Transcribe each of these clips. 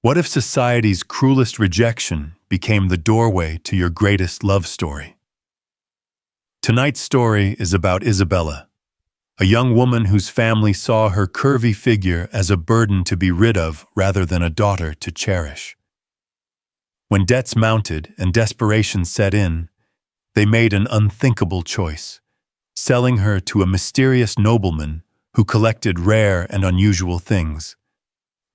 What if society's cruelest rejection became the doorway to your greatest love story? Tonight's story is about Isabella, a young woman whose family saw her curvy figure as a burden to be rid of rather than a daughter to cherish. When debts mounted and desperation set in, they made an unthinkable choice, selling her to a mysterious nobleman who collected rare and unusual things.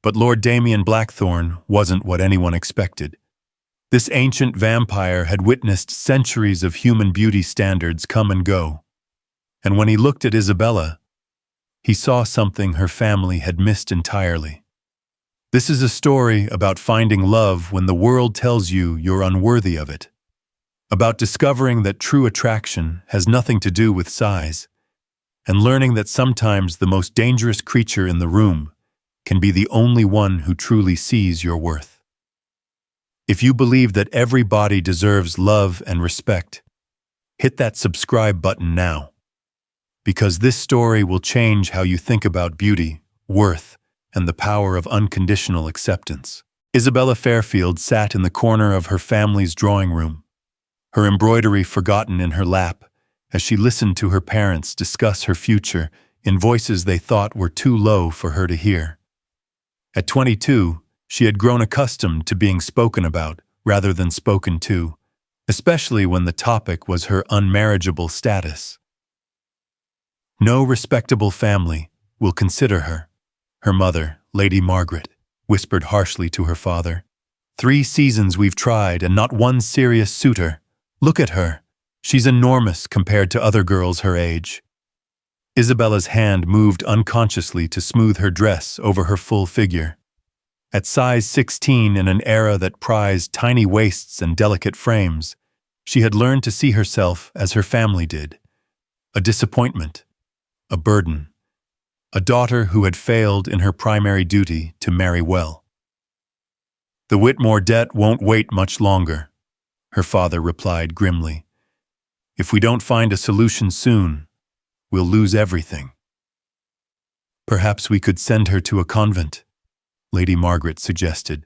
But Lord Damien Blackthorne wasn't what anyone expected. This ancient vampire had witnessed centuries of human beauty standards come and go. And when he looked at Isabella, he saw something her family had missed entirely. This is a story about finding love when the world tells you you're unworthy of it. About discovering that true attraction has nothing to do with size, and learning that sometimes the most dangerous creature in the room can be the only one who truly sees your worth. If you believe that every body deserves love and respect, hit that subscribe button now. Because this story will change how you think about beauty, worth, and the power of unconditional acceptance. Isabella Fairfield sat in the corner of her family's drawing room, her embroidery forgotten in her lap, as she listened to her parents discuss her future in voices they thought were too low for her to hear. At 22, she had grown accustomed to being spoken about rather than spoken to, especially when the topic was her unmarriageable status. No respectable family will consider her. Her mother, Lady Margaret, whispered harshly to her father. 3 seasons we've tried and not one serious suitor. Look at her. She's enormous compared to other girls her age. Isabella's hand moved unconsciously to smooth her dress over her full figure. At size 16, in an era that prized tiny waists and delicate frames, she had learned to see herself as her family did. A disappointment, a burden, a daughter who had failed in her primary duty to marry well. The Whitmore debt won't wait much longer, her father replied grimly. If we don't find a solution soon, we'll lose everything. Perhaps we could send her to a convent, Lady Margaret suggested.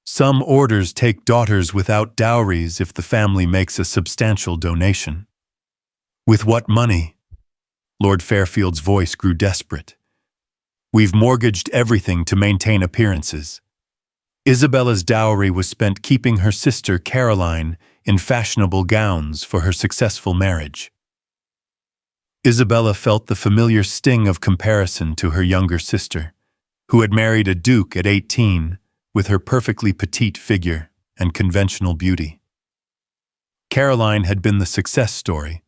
Some orders take daughters without dowries if the family makes a substantial donation. With what money? Lord Fairfield's voice grew desperate. We've mortgaged everything to maintain appearances. Isabella's dowry was spent keeping her sister Caroline in fashionable gowns for her successful marriage. Isabella felt the familiar sting of comparison to her younger sister, who had married a duke at 18 with her perfectly petite figure and conventional beauty. Caroline had been the success story,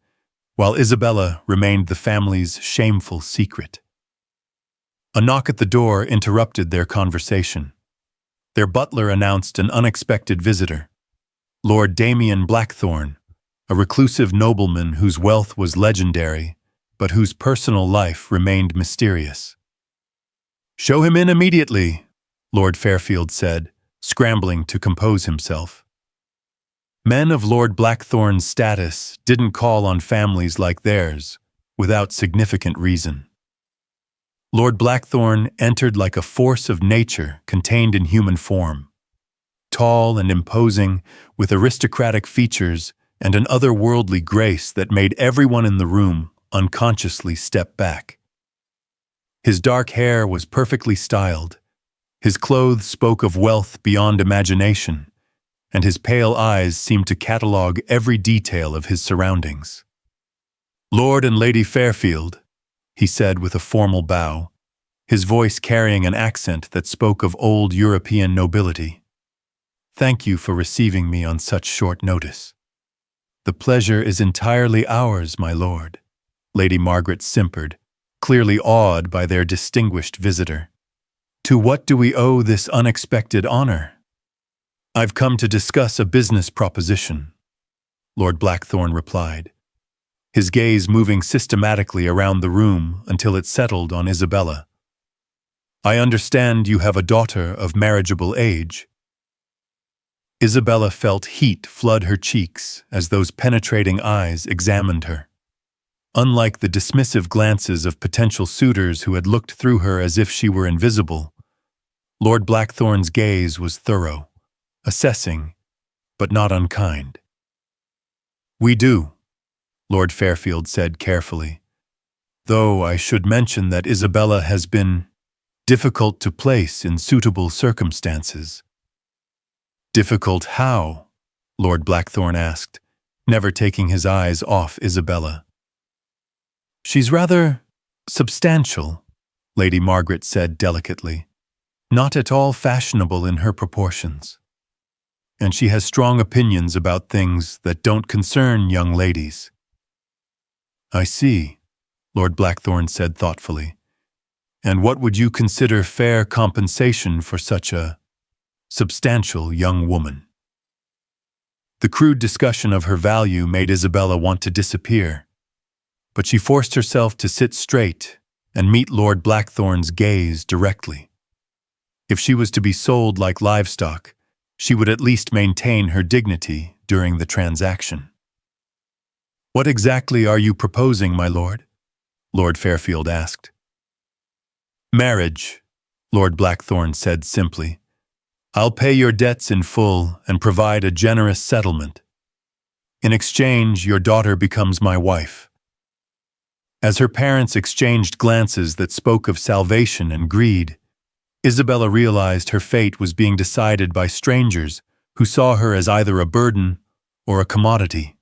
while Isabella remained the family's shameful secret. A knock at the door interrupted their conversation. Their butler announced an unexpected visitor, Lord Damien Blackthorne, a reclusive nobleman whose wealth was legendary, but whose personal life remained mysterious. "Show him in immediately," Lord Fairfield said, scrambling to compose himself. Men of Lord Blackthorne's status didn't call on families like theirs without significant reason. Lord Blackthorne entered like a force of nature contained in human form, tall and imposing, with aristocratic features and an otherworldly grace that made everyone in the room unconsciously step back. His dark hair was perfectly styled, his clothes spoke of wealth beyond imagination, and his pale eyes seemed to catalogue every detail of his surroundings. "Lord and Lady Fairfield," he said with a formal bow, his voice carrying an accent that spoke of old European nobility. "Thank you for receiving me on such short notice." "The pleasure is entirely ours, my lord," Lady Margaret simpered, clearly awed by their distinguished visitor. "To what do we owe this unexpected honor?" "I've come to discuss a business proposition," Lord Blackthorne replied, his gaze moving systematically around the room until it settled on Isabella. "I understand you have a daughter of marriageable age." Isabella felt heat flood her cheeks as those penetrating eyes examined her. Unlike the dismissive glances of potential suitors who had looked through her as if she were invisible, Lord Blackthorn's gaze was thorough, assessing, but not unkind. "We do," Lord Fairfield said carefully, "though I should mention that Isabella has been difficult to place in suitable circumstances." "Difficult how?" Lord Blackthorn asked, never taking his eyes off Isabella. "She's rather substantial," Lady Margaret said delicately, "not at all fashionable in her proportions. And she has strong opinions about things that don't concern young ladies." "I see," Lord Blackthorn said thoughtfully. "And what would you consider fair compensation for such a substantial young woman?" The crude discussion of her value made Isabella want to disappear, but she forced herself to sit straight and meet Lord Blackthorn's gaze directly. If she was to be sold like livestock, she would at least maintain her dignity during the transaction. "What exactly are you proposing, my lord?" Lord Fairfield asked. "Marriage," Lord Blackthorn said simply. "I'll pay your debts in full and provide a generous settlement. In exchange, your daughter becomes my wife." As her parents exchanged glances that spoke of salvation and greed, Isabella realized her fate was being decided by strangers who saw her as either a burden or a commodity.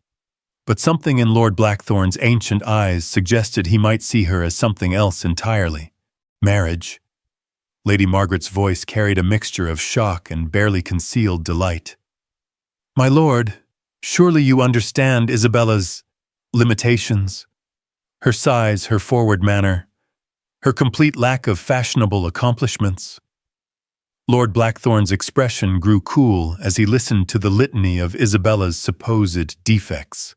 But something in Lord Blackthorn's ancient eyes suggested he might see her as something else entirely. "Marriage." Lady Margaret's voice carried a mixture of shock and barely concealed delight. "My lord, surely you understand Isabella's limitations. Her size, her forward manner, her complete lack of fashionable accomplishments." Lord Blackthorn's expression grew cool as he listened to the litany of Isabella's supposed defects.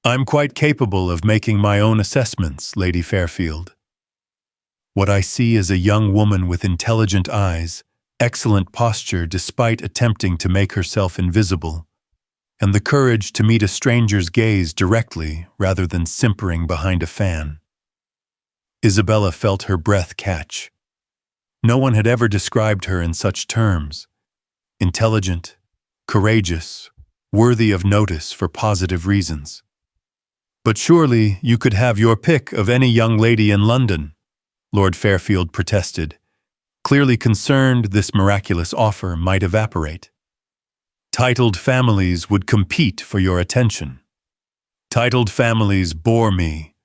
"I'm quite capable of making my own assessments, Lady Fairfield. What I see is a young woman with intelligent eyes, excellent posture despite attempting to make herself invisible, and the courage to meet a stranger's gaze directly rather than simpering behind a fan." Isabella felt her breath catch. No one had ever described her in such terms. Intelligent, courageous, worthy of notice for positive reasons. "But surely you could have your pick of any young lady in London," Lord Fairfield protested, clearly concerned this miraculous offer might evaporate. "Titled families would compete for your attention." "Titled families bore me,"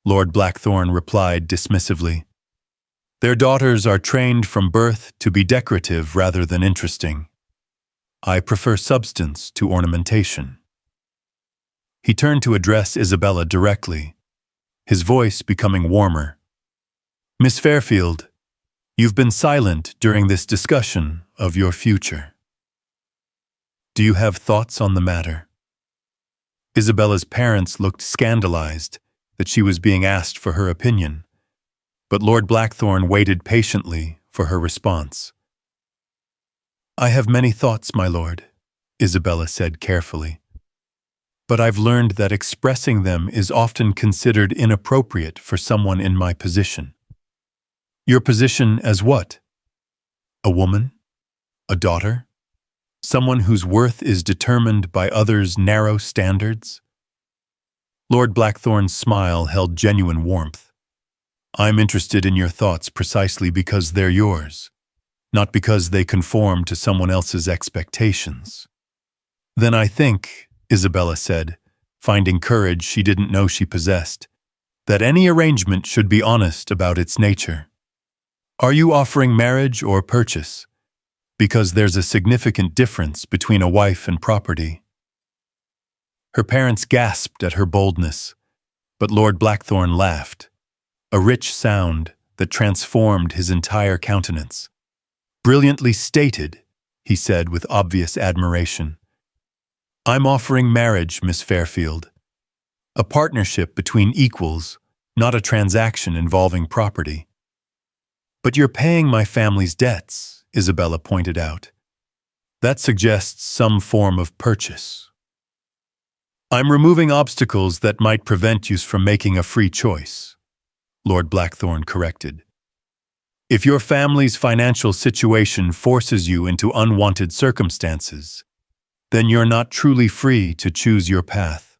Lord Blackthorn replied dismissively. "Their daughters are trained from birth to be decorative rather than interesting. I prefer substance to ornamentation." He turned to address Isabella directly, his voice becoming warmer. "Miss Fairfield, you've been silent during this discussion of your future. Do you have thoughts on the matter?" Isabella's parents looked scandalized that she was being asked for her opinion, but Lord Blackthorn waited patiently for her response. "I have many thoughts, my lord," Isabella said carefully, "but I've learned that expressing them is often considered inappropriate for someone in my position." "Your position as what? A woman? A daughter? Someone whose worth is determined by others' narrow standards?" Lord Blackthorn's smile held genuine warmth. "I'm interested in your thoughts precisely because they're yours, not because they conform to someone else's expectations." "Then I think," Isabella said, finding courage she didn't know she possessed, "that any arrangement should be honest about its nature. Are you offering marriage or purchase? Because there's a significant difference between a wife and property." Her parents gasped at her boldness, but Lord Blackthorn laughed, a rich sound that transformed his entire countenance. "Brilliantly stated," he said with obvious admiration. "I'm offering marriage, Miss Fairfield. A partnership between equals, not a transaction involving property." "But you're paying my family's debts," Isabella pointed out. "That suggests some form of purchase." "I'm removing obstacles that might prevent you from making a free choice," Lord Blackthorn corrected. If your family's financial situation forces you into unwanted circumstances, then you're not truly free to choose your path.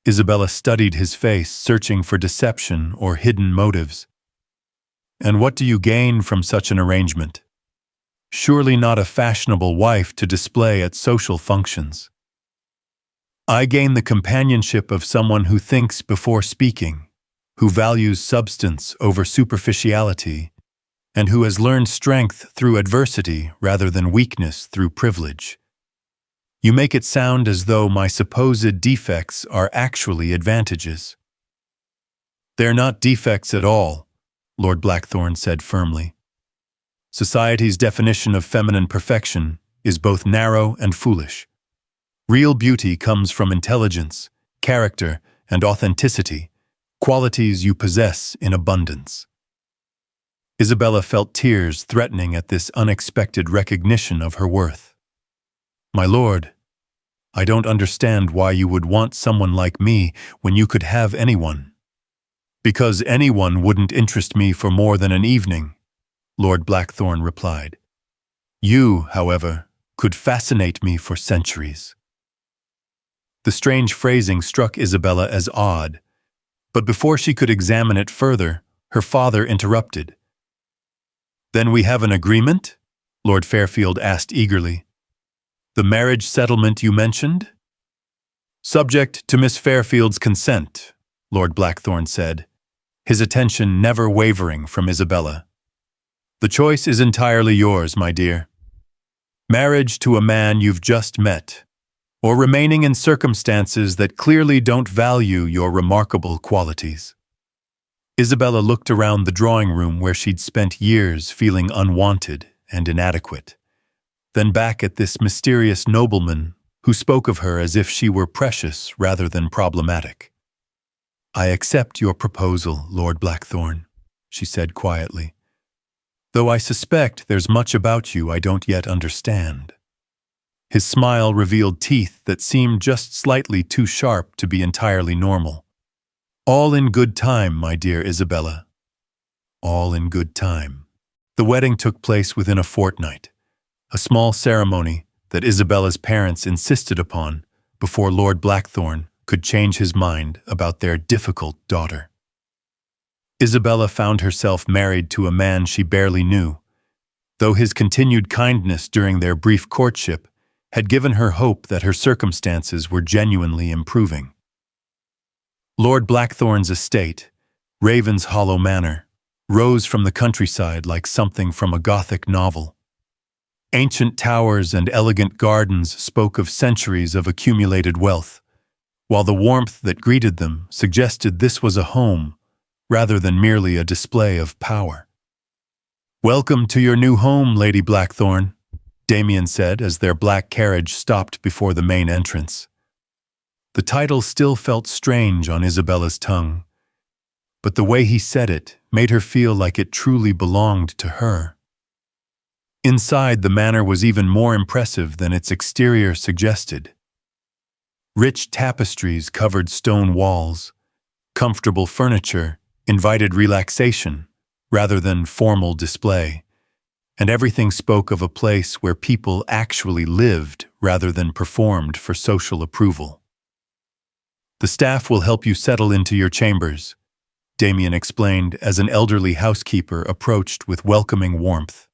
Isabella studied his face, searching for deception or hidden motives. And what do you gain from such an arrangement? Surely not a fashionable wife to display at social functions. I gain the companionship of someone who thinks before speaking, who values substance over superficiality, and who has learned strength through adversity rather than weakness through privilege. You make it sound as though my supposed defects are actually advantages. They're not defects at all, Lord Blackthorne said firmly. Society's definition of feminine perfection is both narrow and foolish. Real beauty comes from intelligence, character, and authenticity, qualities you possess in abundance. Isabella felt tears threatening at this unexpected recognition of her worth. My lord, I don't understand why you would want someone like me when you could have anyone. Because anyone wouldn't interest me for more than an evening, Lord Blackthorne replied. You, however, could fascinate me for centuries. The strange phrasing struck Isabella as odd, but before she could examine it further, her father interrupted. Then we have an agreement? Lord Fairfield asked eagerly. The marriage settlement you mentioned? Subject to Miss Fairfield's consent, Lord Blackthorne said, his attention never wavering from Isabella. The choice is entirely yours, my dear. Marriage to a man you've just met, or remaining in circumstances that clearly don't value your remarkable qualities. Isabella looked around the drawing room where she'd spent years feeling unwanted and inadequate, then back at this mysterious nobleman who spoke of her as if she were precious rather than problematic. I accept your proposal, Lord Blackthorne, she said quietly, though I suspect there's much about you I don't yet understand. His smile revealed teeth that seemed just slightly too sharp to be entirely normal. All in good time, my dear Isabella. All in good time. The wedding took place within a fortnight, a small ceremony that Isabella's parents insisted upon before Lord Blackthorne could change his mind about their difficult daughter. Isabella found herself married to a man she barely knew, though his continued kindness during their brief courtship had given her hope that her circumstances were genuinely improving. Lord Blackthorne's estate, Ravenshollow Manor, rose from the countryside like something from a Gothic novel. Ancient towers and elegant gardens spoke of centuries of accumulated wealth, while the warmth that greeted them suggested this was a home rather than merely a display of power. Welcome to your new home, Lady Blackthorne, Damien said as their black carriage stopped before the main entrance. The title still felt strange on Isabella's tongue, but the way he said it made her feel like it truly belonged to her. Inside, the manor was even more impressive than its exterior suggested. Rich tapestries covered stone walls. Comfortable furniture invited relaxation rather than formal display, and everything spoke of a place where people actually lived rather than performed for social approval. The staff will help you settle into your chambers, Damien explained as an elderly housekeeper approached with welcoming warmth.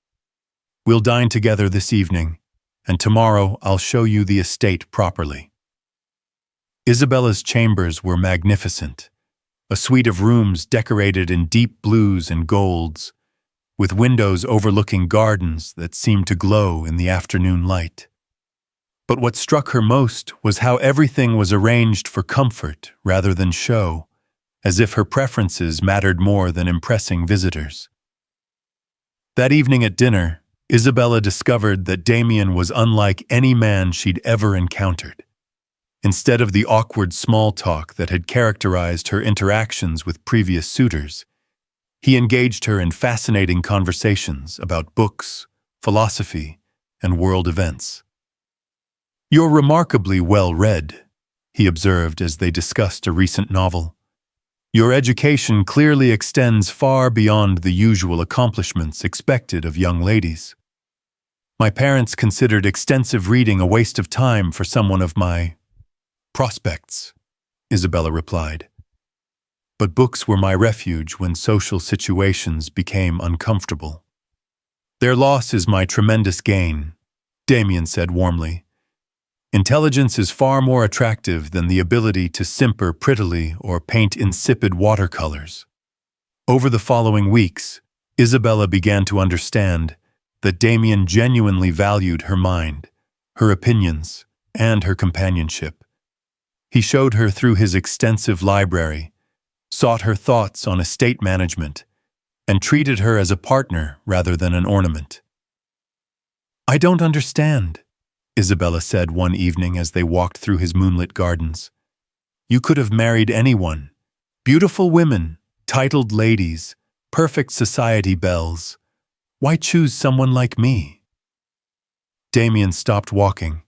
We'll dine together this evening, and tomorrow I'll show you the estate properly. Isabella's chambers were magnificent, a suite of rooms decorated in deep blues and golds, with windows overlooking gardens that seemed to glow in the afternoon light. But what struck her most was how everything was arranged for comfort rather than show, as if her preferences mattered more than impressing visitors. That evening at dinner, Isabella discovered that Damien was unlike any man she'd ever encountered. Instead of the awkward small talk that had characterized her interactions with previous suitors, he engaged her in fascinating conversations about books, philosophy, and world events. You're remarkably well read, he observed as they discussed a recent novel. Your education clearly extends far beyond the usual accomplishments expected of young ladies. My parents considered extensive reading a waste of time for someone of my prospects, Isabella replied. But books were my refuge when social situations became uncomfortable. Their loss is my tremendous gain, Damien said warmly. Intelligence is far more attractive than the ability to simper prettily or paint insipid watercolors. Over the following weeks, Isabella began to understand that Damien genuinely valued her mind, her opinions, and her companionship. He showed her through his extensive library, sought her thoughts on estate management, and treated her as a partner rather than an ornament. "I don't understand," Isabella said one evening as they walked through his moonlit gardens. "You could have married anyone. Beautiful women, titled ladies, perfect society belles. Why choose someone like me?" Damien stopped walking,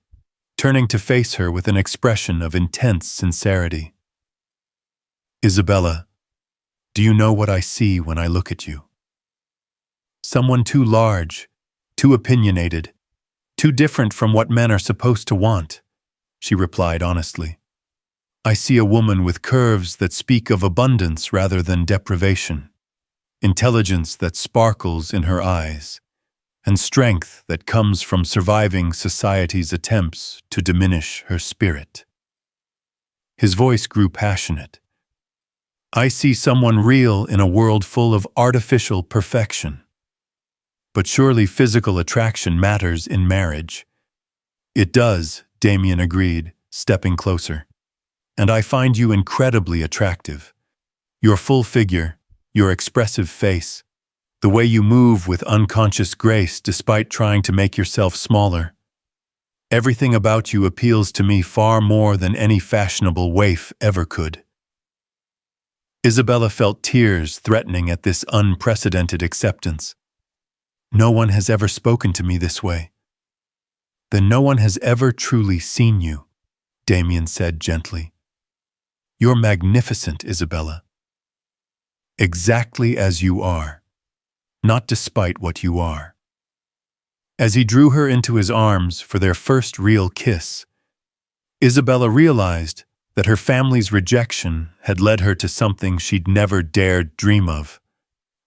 turning to face her with an expression of intense sincerity. "Isabella, do you know what I see when I look at you? Someone too large, too opinionated, too different from what men are supposed to want," she replied honestly. "I see a woman with curves that speak of abundance rather than deprivation, intelligence that sparkles in her eyes, and strength that comes from surviving society's attempts to diminish her spirit." His voice grew passionate. "I see someone real in a world full of artificial perfection. But surely physical attraction matters in marriage." "It does," Damien agreed, stepping closer. "And I find you incredibly attractive. Your full figure, your expressive face, the way you move with unconscious grace despite trying to make yourself smaller. Everything about you appeals to me far more than any fashionable waif ever could." Isabella felt tears threatening at this unprecedented acceptance. "No one has ever spoken to me this way." "Then no one has ever truly seen you," Damien said gently. "You're magnificent, Isabella. Exactly as you are, not despite what you are." As he drew her into his arms for their first real kiss, Isabella realized that her family's rejection had led her to something she'd never dared dream of.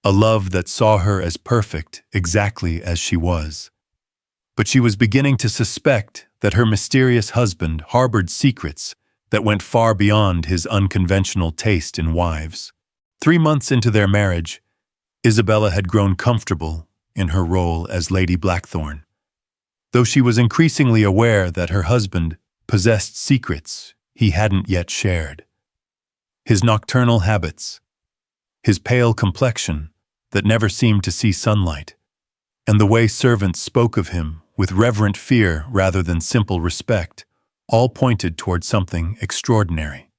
A love that saw her as perfect, exactly as she was. But she was beginning to suspect that her mysterious husband harbored secrets that went far beyond his unconventional taste in wives. 3 months into their marriage, Isabella had grown comfortable in her role as Lady Blackthorne, though she was increasingly aware that her husband possessed secrets he hadn't yet shared. His nocturnal habits, his pale complexion that never seemed to see sunlight, and the way servants spoke of him with reverent fear rather than simple respect, all pointed toward something extraordinary.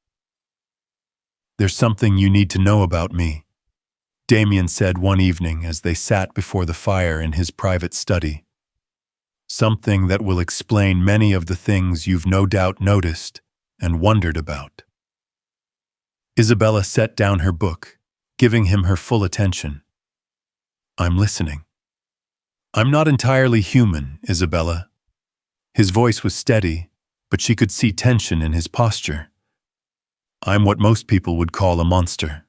"There's something you need to know about me," Damien said one evening as they sat before the fire in his private study. "Something that will explain many of the things you've no doubt noticed and wondered about." Isabella set down her book, giving him her full attention. "I'm listening." "I'm not entirely human, Isabella." His voice was steady, but she could see tension in his posture. "I'm what most people would call a monster,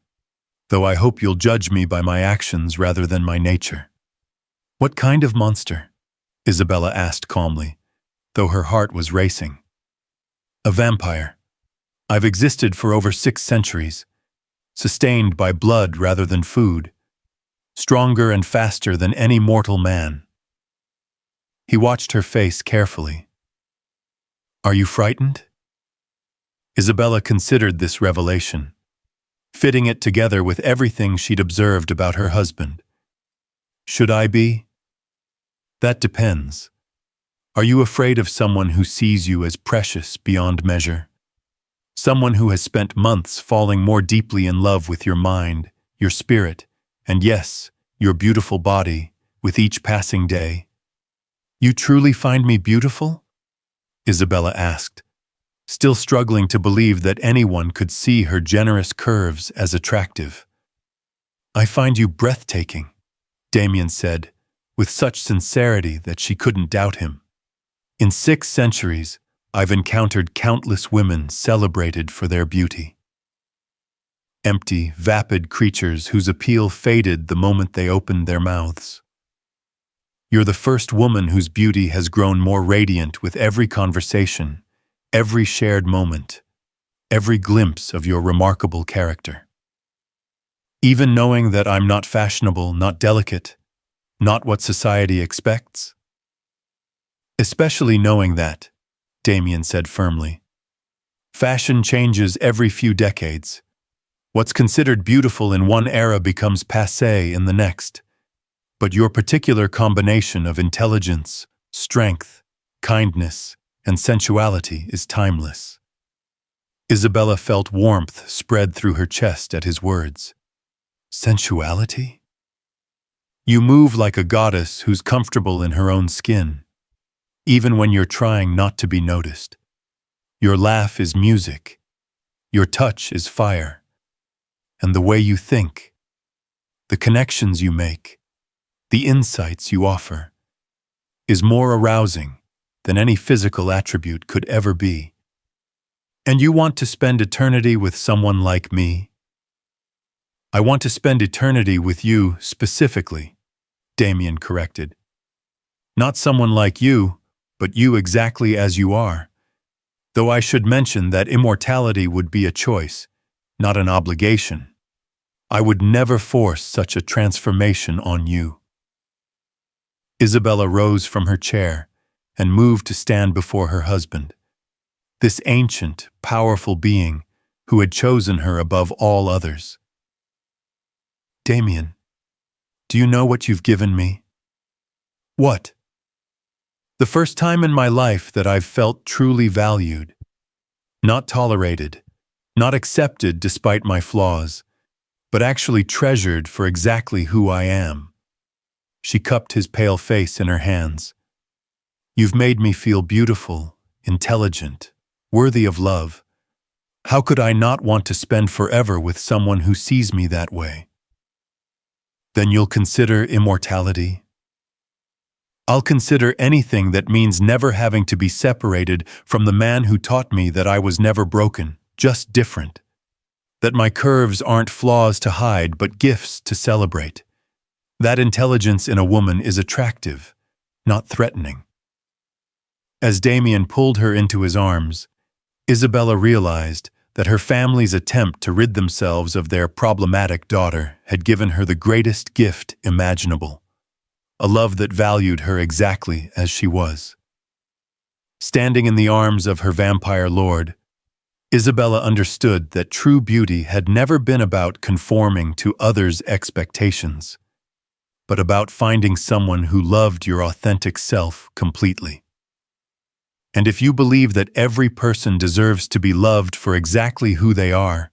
though I hope you'll judge me by my actions rather than my nature." "What kind of monster?" Isabella asked calmly, though her heart was racing. "A vampire. I've existed for over 6 centuries, sustained by blood rather than food, stronger and faster than any mortal man." He watched her face carefully. "Are you frightened?" Isabella considered this revelation, fitting it together with everything she'd observed about her husband. "Should I be?" "That depends. Are you afraid of someone who sees you as precious beyond measure? Someone who has spent months falling more deeply in love with your mind, your spirit, and yes, your beautiful body, with each passing day?" "You truly find me beautiful?" Isabella asked, still struggling to believe that anyone could see her generous curves as attractive. "I find you breathtaking," Damien said, with such sincerity that she couldn't doubt him. "In 6 centuries, I've encountered countless women celebrated for their beauty. Empty, vapid creatures whose appeal faded the moment they opened their mouths. You're the first woman whose beauty has grown more radiant with every conversation, every shared moment, every glimpse of your remarkable character. Even knowing that I'm not fashionable, not delicate, not what society expects." "Especially knowing that," Damien said firmly. "Fashion changes every few decades. What's considered beautiful in one era becomes passé in the next. But your particular combination of intelligence, strength, kindness, and sensuality is timeless." Isabella felt warmth spread through her chest at his words. "Sensuality? You move like a goddess who's comfortable in her own skin, even when you're trying not to be noticed. Your laugh is music, your touch is fire, and the way you think, the connections you make, the insights you offer, is more arousing than any physical attribute could ever be. And you want to spend eternity with someone like me?" "I want to spend eternity with you specifically," Damien corrected. "Not someone like you, but you exactly as you are. Though I should mention that immortality would be a choice, not an obligation. I would never force such a transformation on you." Isabella rose from her chair and moved to stand before her husband, this ancient, powerful being who had chosen her above all others. "Damien, do you know what you've given me?" "What?" "The first time in my life that I've felt truly valued. Not tolerated, not accepted despite my flaws, but actually treasured for exactly who I am." She cupped his pale face in her hands. "You've made me feel beautiful, intelligent, worthy of love. How could I not want to spend forever with someone who sees me that way?" "Then you'll consider immortality?" "I'll consider anything that means never having to be separated from the man who taught me that I was never broken, just different. That my curves aren't flaws to hide but gifts to celebrate. That intelligence in a woman is attractive, not threatening." As Damien pulled her into his arms, Isabella realized that her family's attempt to rid themselves of their problematic daughter had given her the greatest gift imaginable, a love that valued her exactly as she was. Standing in the arms of her vampire lord, Isabella understood that true beauty had never been about conforming to others' expectations, but about finding someone who loved your authentic self completely. And if you believe that every person deserves to be loved for exactly who they are,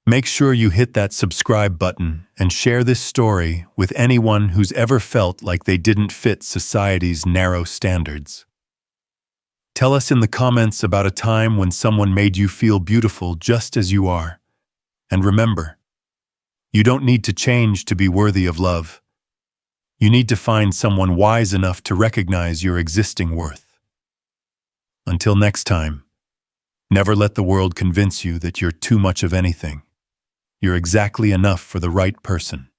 make sure you hit that subscribe button and share this story with anyone who's ever felt like they didn't fit society's narrow standards. Tell us in the comments about a time when someone made you feel beautiful just as you are. And remember, you don't need to change to be worthy of love. You need to find someone wise enough to recognize your existing worth. Until next time, never let the world convince you that you're too much of anything. You're exactly enough for the right person.